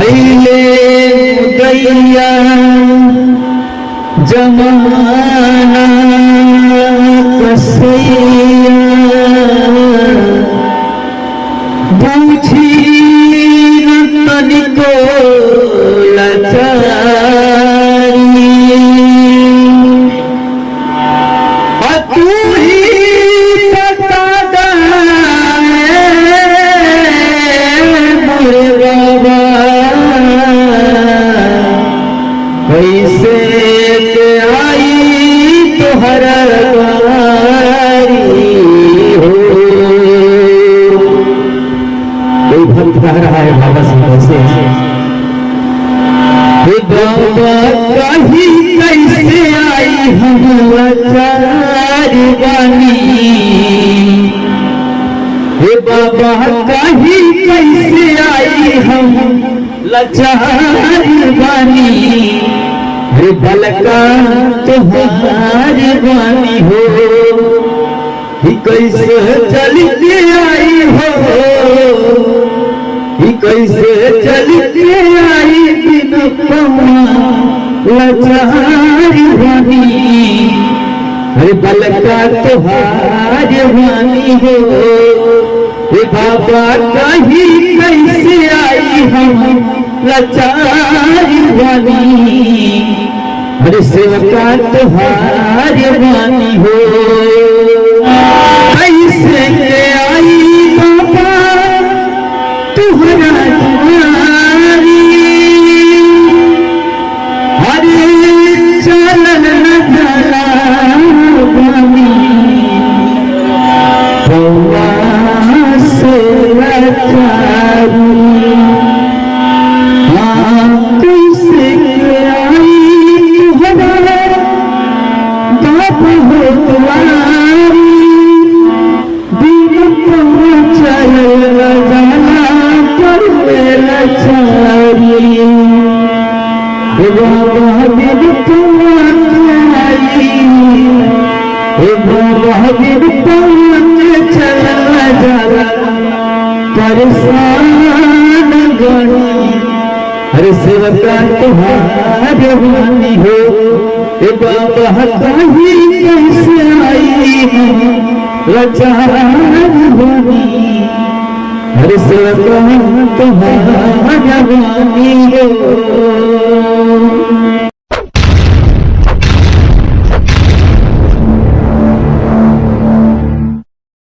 भैले दैया जमाना कसैया बूझी न तनिको लाचारी तू ही बता दे मोरे बाबा कैसे आई तोहर हो। कोई भक्त कह रहा है बाबा से कैसे बाबा कहीं कैसे आई हम लाचार बानी हे बाबा कहीं कैसे आई हम लाचार बानी हे बलका तुम्हार बानी हो ही कैसे चली आई हो ही कैसे चली आई बिन लाचार बानी हे बलका तुम्हार बानी हो हे बाबा कहीं कैसे आई हम लाचार बानी हरे सेवका तुम्हार बानी हो कैसे आई बाबा तुम्हारा तुम्हारी हरे चलन नला बानी बउआ से लाचारी परेशान गणी हरे सेवका तुम्हार बानी हो हे बाबा कहीं कैसे आई लाचार बानी हरे सेवका तुम्हार बानी हो।